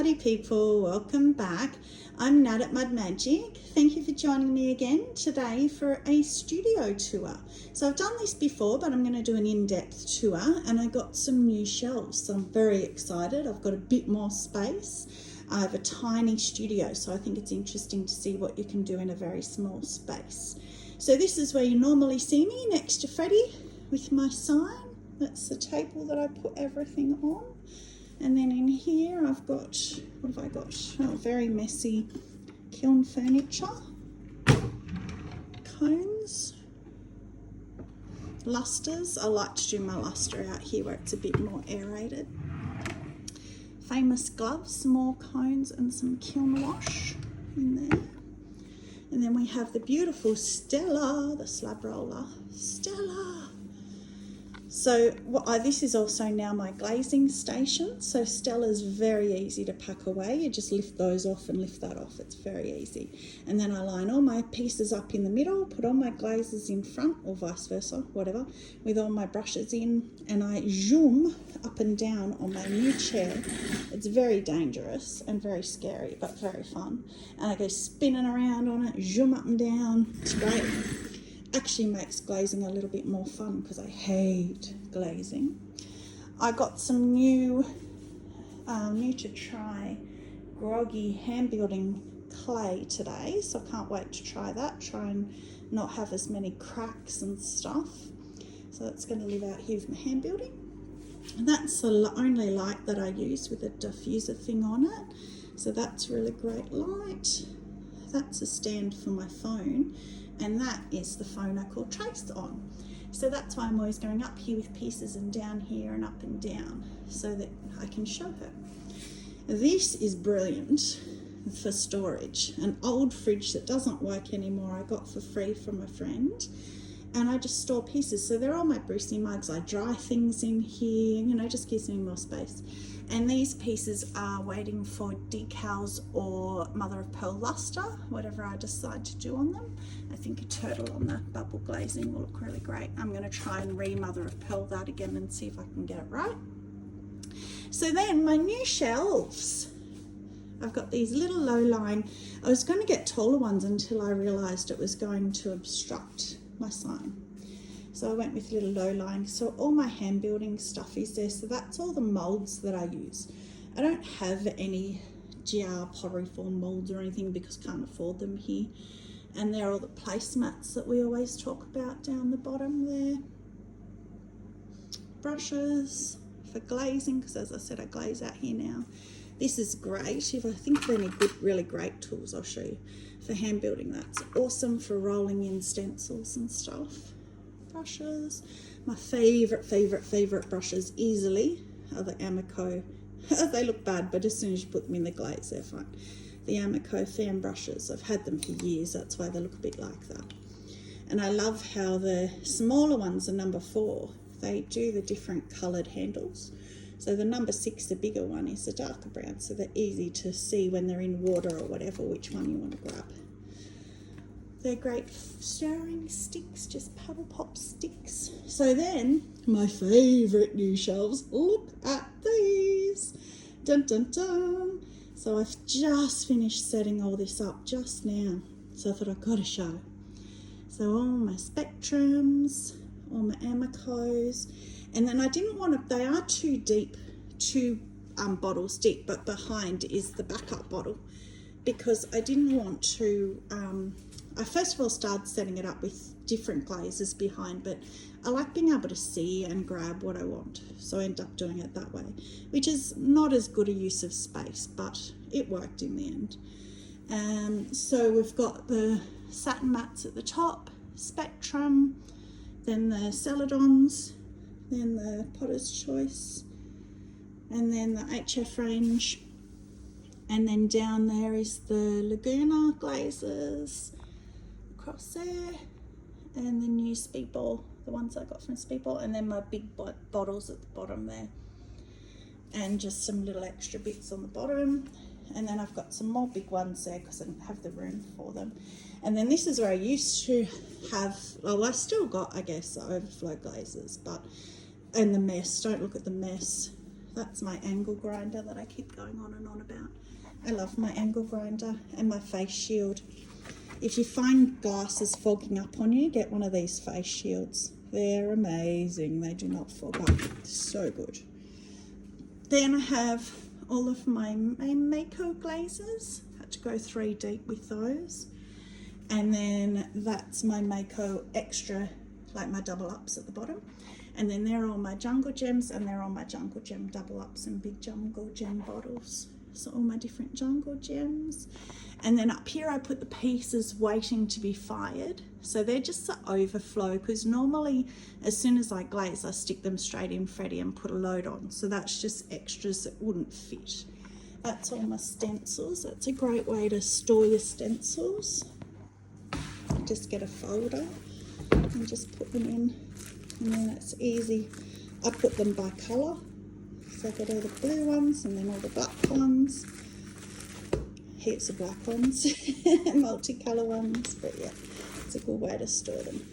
Howdy people, welcome back. I'm Nat at Mud Magic. Thank you for joining me again today for a studio tour. So I've done this before, but I'm going to do an in-depth tour, and I got some new shelves, so I'm very excited. I've got a bit more space. I have a tiny studio, so I think it's interesting to see what you can do in a very small space. So this is where you normally see me, next to Freddie with my sign. That's the table that I put everything on. And then in here I've got, what have I got? Oh, very messy kiln furniture, cones, lusters. I like to do my luster out here where it's a bit more aerated. Famous gloves, some more cones and some kiln wash in there. And then we have the beautiful Stella, the slab roller. Stella! So this is also now my glazing station. So Stella's very easy to pack away. You just lift those off and lift that off. It's very easy. And then I line all my pieces up in the middle, put all my glazes in front, or vice versa, whatever, with all my brushes in, and I zoom up and down on my new chair. It's very dangerous and very scary, but very fun. And I go spinning around on it, zoom up and down. It's great. Actually makes glazing a little bit more fun because I hate glazing. I got some new to try groggy hand building clay today, so I can't wait to try that, try and not have as many cracks and stuff. So that's going to live out here with my hand building. And that's the only light that I use with a diffuser thing on it, so that's really great light. That's a stand for my phone. And that is the phone I call Trace on. So that's why I'm always going up here with pieces and down here and up and down so that I can show her. This is brilliant for storage. An old fridge that doesn't work anymore I got for free from a friend. And I just store pieces. So they're all my Brucey mugs. I dry things in here, you know, just gives me more space. And these pieces are waiting for decals or mother of pearl luster, whatever I decide to do on them. I think a turtle on the bubble glazing will look really great. I'm going to try and re-mother of pearl that again and see if I can get it right. So then my new shelves. I've got these little low line. I was going to get taller ones until I realised it was going to obstruct my sign. So I went with little low lying. So all my hand building stuff is there. So that's all the molds that I use. I don't have any GR pottery form molds or anything because I can't afford them here. And there are all the placemats that we always talk about down the bottom there. Brushes for glazing, because as I said, I glaze out here now. This is great. If I think of any good, really great tools, I'll show you. For hand building, that's awesome for rolling in stencils and stuff. Brushes. My favourite brushes easily are the Amico. They look bad, but as soon as you put them in the glaze, they're fine. The Amico fan brushes. I've had them for years. That's why they look a bit like that. And I love how the smaller ones are number 4. They do the different coloured handles. So the number 6, the bigger one, is the darker brown, so they're easy to see when they're in water or whatever, which one you want to grab. They're great stirring sticks, just paddle pop sticks. So then, my favourite new shelves, look at these. Dun dun dun. So I've just finished setting all this up just now. So I thought I've got to show. So all my spectrums, all my Amicos. And then I didn't want to, they are too deep, 2 bottles deep, but behind is the backup bottle because I didn't want to, I first of all started setting it up with different glazes behind, but I like being able to see and grab what I want. So I ended up doing it that way, which is not as good a use of space, but it worked in the end. So we've got the satin mats at the top, Spectrum, then the Celadons, then the Potter's Choice, and then the HF range, and then down there is the Laguna glazes across there, and the new Speedball, the ones I got from Speedball, and then my big bottles at the bottom there, and just some little extra bits on the bottom. And then I've got some more big ones there because I didn't have the room for them. And then this is where I used to have, well, I still got, I guess, the overflow glazes, but, and the mess, don't look at the mess. That's my angle grinder that I keep going on and on about. I love my angle grinder and my face shield. If you find glasses fogging up on you, get one of these face shields. They're amazing. They do not fog up. So good. Then I have all of my Mako glazes. Had to go 3 deep with those. And then that's my Mako extra, like my double ups at the bottom. And then they're all my Jungle Gems, and they're all my Jungle Gem double ups and big Jungle Gem bottles. So all my different Jungle Gems. And then up here I put the pieces waiting to be fired. So they're just the overflow, because normally as soon as I glaze, I stick them straight in Freddie and put a load on. So that's just extras that wouldn't fit. That's all my stencils. That's a great way to store your stencils. Just get a folder and just put them in, and then it's easy. I put them by colour. So I've got all the blue ones and then all the black ones. Heaps of black ones, multicolour ones, but yeah, it's a good way to store them.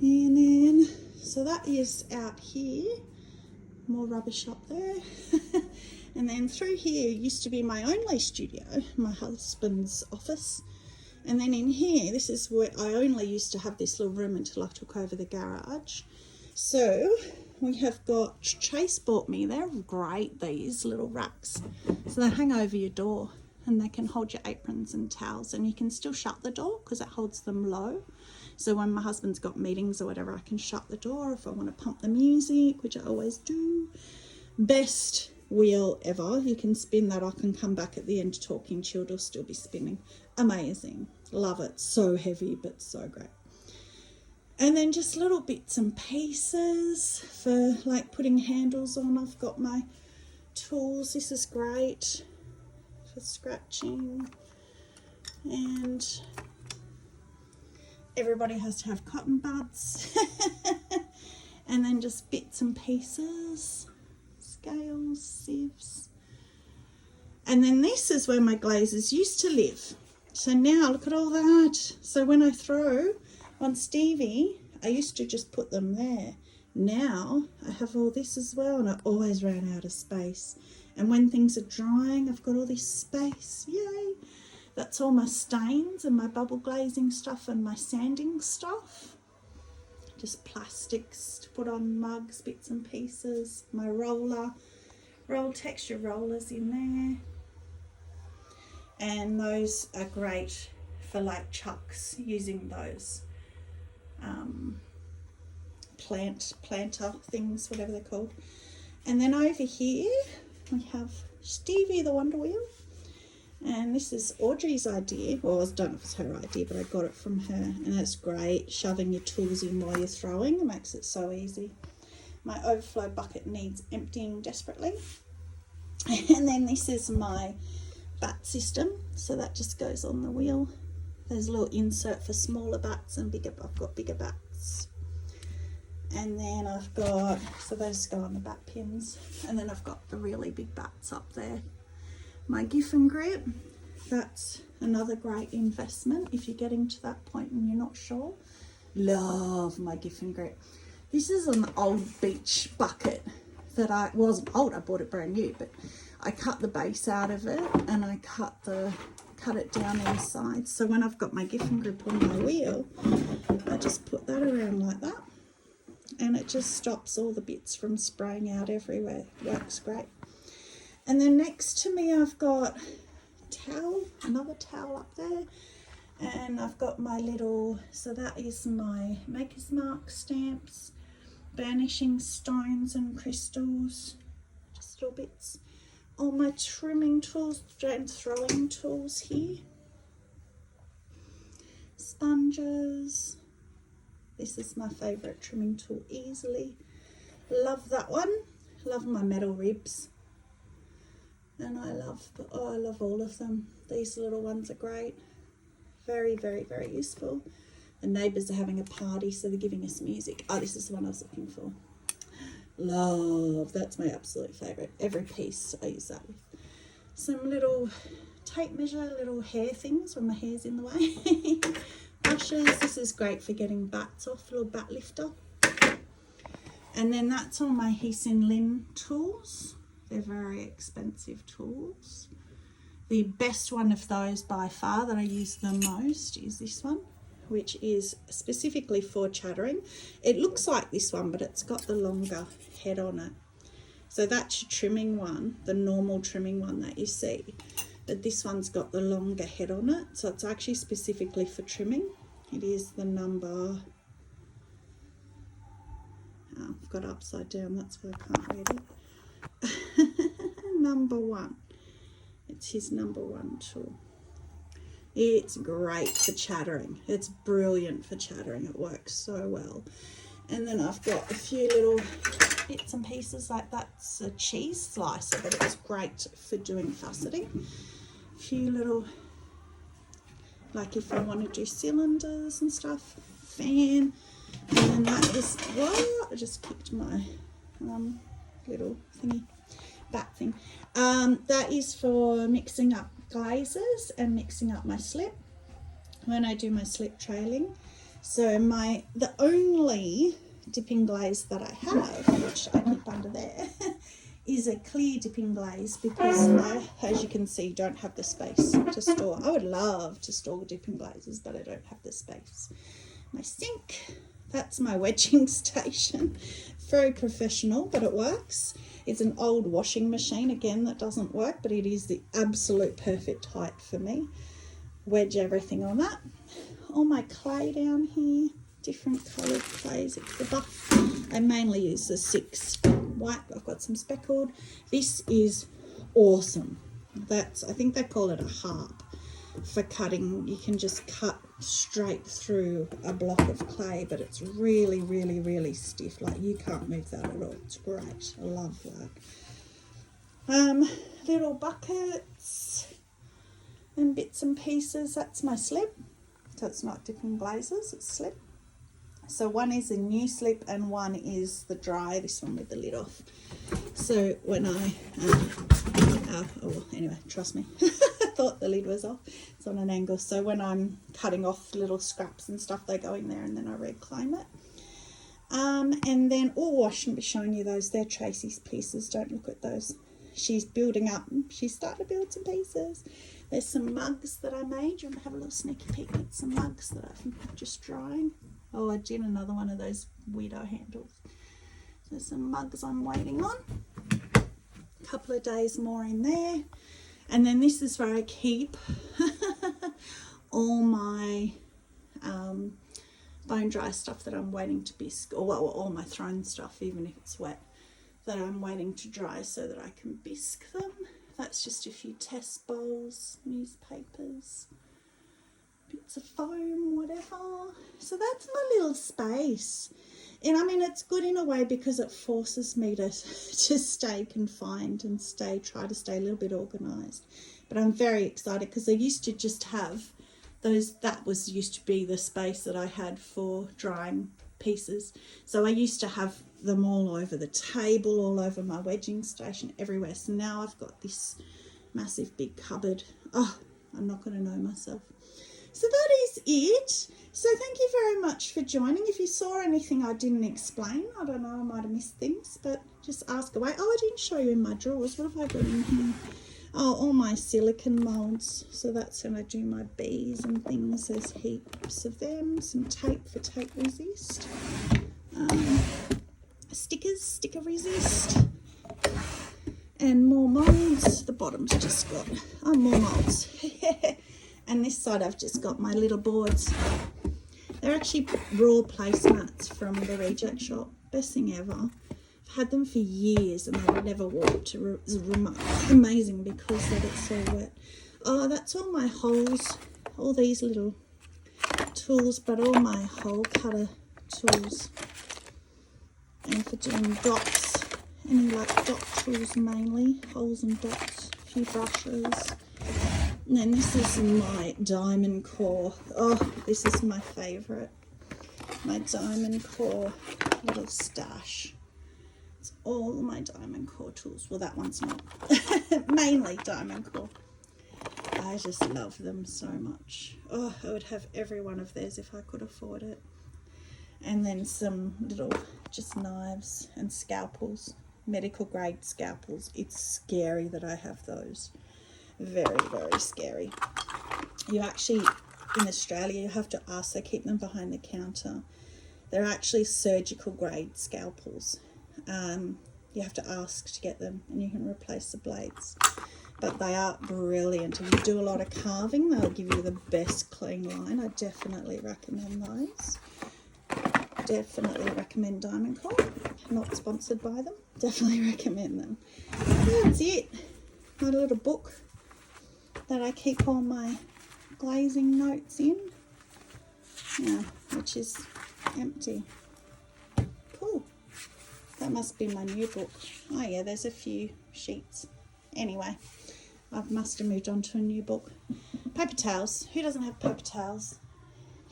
And then, so that is out here, more rubbish up there. And then through here used to be my only studio, my husband's office. And then in here, this is where I only used to have this little room until I took over the garage. So we have got, Chase bought me, they're great, these little racks. So they hang over your door and they can hold your aprons and towels, and you can still shut the door because it holds them low. So when my husband's got meetings or whatever, I can shut the door if I want to pump the music, which I always do. Best wheel ever. You can spin that. I can come back at the end talking to you, it'll still be spinning. Amazing. Love it. So heavy, but so great. And then just little bits and pieces for like putting handles on. I've got my tools. This is great for scratching. And everybody has to have cotton buds. And then just bits and pieces, scales, sieves. And then this is where my glazes used to live. So now look at all that. So when I throw on Stevie, I used to just put them there. Now I have all this as well, and I always ran out of space. And when things are drying, I've got all this space. Yay! That's all my stains and my bubble glazing stuff and my sanding stuff. Just plastics to put on mugs, bits and pieces. My roller, texture rollers in there. And those are great for like chucks, using those planter things, whatever they're called. And then over here we have Stevie the Wonder Wheel, and this is Audrey's idea. Well, I don't know if it's her idea, but I got it from her, and that's great, shoving your tools in while you're throwing. It makes it so easy. My overflow bucket needs emptying desperately. And then this is my bat system, so that just goes on the wheel. There's a little insert for smaller bats and bigger. I've got bigger bats. And then I've got, so those go on the bat pins. And then I've got the really big bats up there. My GIF and grip, that's another great investment if you're getting to that point and you're not sure. Love my GIF and grip. This is an old beach bucket that I wasn't old, I bought it brand new, but I cut the base out of it and I cut it down inside. So when I've got my GIF and grip on my wheel, I just put that around like that, and it just stops all the bits from spraying out everywhere. Works great. And then next to me I've got another towel up there, and I've got my little, so that is my Maker's Mark stamps, burnishing stones and crystals, just little bits. All my trimming tools and throwing tools here. Sponges. This is my favourite trimming tool easily. Love that one. Love my metal ribs. And I love all of them. These little ones are great. Very, very, very useful. The neighbours are having a party, so they're giving us music. Oh, this is the one I was looking for. Love, that's my absolute favourite. Every piece I use that with. Some little tape measure, little hair things when my hair's in the way. Brushes, this is great for getting bats off, little bat lifter. And then that's all my Heesin Lin tools. They're very expensive tools. The best one of those by far that I use the most is this one, which is specifically for chattering. It looks like this one, but it's got the longer head on it. So that's your trimming one, the normal trimming one that you see. But this one's got the longer head on it. So it's actually specifically for trimming. It is the number, oh, I've got it upside down, that's why I can't read it. Number 1. It's his number 1 tool. It's great for chattering. It's brilliant for chattering. It works so well. And then I've got a few little bits and pieces, like that's a cheese slicer, but it's great for doing faceting. A few little, like if I want to do cylinders and stuff, fan. And then that is, whoa, I just kicked my little thingy, bat thing. That is for mixing up glazes and mixing up my slip when I do my slip trailing. So the only dipping glaze that I have, which I keep under there, is a clear dipping glaze, because I, as you can see, don't have the space to store. I would love to store dipping glazes, but I don't have the space. My sink, that's my wedging station. Very professional, but it works. It's an old washing machine, again, that doesn't work, but it is the absolute perfect height for me. Wedge everything on that. All my clay down here, different coloured clays. It's the buff. I mainly use the 6 white. I've got some speckled. This is awesome. That's, I think they call it a harp for cutting. You can just cut straight through a block of clay, but it's really, really, really stiff. Like, you can't move that at all. It's great. I love that. Little buckets and bits and pieces. That's my slip. So it's not dipping glazes, it's slip. So one is a new slip and one is the dry, this one with the lid off. So when I, well, anyway, trust me, I thought the lid was off. It's on an angle. So when I'm cutting off little scraps and stuff, they go in there and then I reclaim it. And then, oh, I shouldn't be showing you those. They're Tracy's pieces. Don't look at those. She's building up. She's starting to build some pieces. There's some mugs that I made. You want to have a little sneaky peek at some mugs that I'm just drying. Oh, I did another one of those weirdo handles. So some mugs I'm waiting on. A couple of days more in there. And then this is where I keep all my bone dry stuff that I'm waiting to bisque, or well, all my thrown stuff, even if it's wet, that I'm waiting to dry so that I can bisque them. That's just a few test bowls, newspapers, bits of foam, whatever. So that's my little space. And I mean, it's good in a way because it forces me to stay confined and try to stay a little bit organised. But I'm very excited because I used to just have those, used to be the space that I had for drying pieces. So I used to have them all over the table, all over my wedging station, everywhere. So now I've got this massive big cupboard. Oh, I'm not going to know myself. So that is it. So thank you very much for joining. If you saw anything I didn't explain, I don't know, I might have missed things, but just ask away. Oh, I didn't show you in my drawers. What have I got in here? Oh, all my silicone moulds. So that's when I do my bees and things. There's heaps of them. Some tape for tape resist. Stickers, sticker resist. And more moulds. The bottom's just got, oh, more moulds. And this side I've just got my little boards. They're actually raw placemats from the reject shop. Best thing ever. I've had them for years and they would never warp. It's amazing because they get so wet. Oh, that's all my holes. All these little tools, but all my hole cutter tools. And for doing dots. Any like dot tools mainly. Holes and dots. A few brushes. And then this is my diamond core. Oh, this is my favourite. My diamond core little stash. It's all my diamond core tools. Well, that one's not. Mainly diamond core. I just love them so much. Oh, I would have every one of theirs if I could afford it. and then some little just knives and scalpels, medical grade scalpels. It's scary that I have those. Very, very scary. You actually, in Australia, you have to ask. They keep them behind the counter. They're actually surgical grade scalpels. You have to ask to get them, and you can replace the blades. But they are brilliant. If you do a lot of carving, they'll give you the best clean line. I definitely recommend those. Definitely recommend Diamond Core. Not sponsored by them. Definitely recommend them. That's it. My little book that I keep all my glazing notes in. Yeah, which is empty. Cool. That must be my new book. Oh yeah, there's a few sheets. Anyway, I must have moved on to a new book. Paper towels. Who doesn't have paper towels?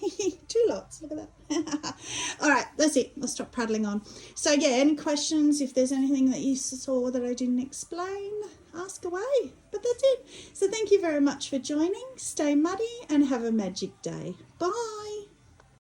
2 lots, look at that. All right, that's it. I'll stop prattling on. So yeah, any questions? If there's anything that you saw that I didn't explain, ask away. But that's it. So thank you very much for joining. Stay muddy and have a magic day. Bye.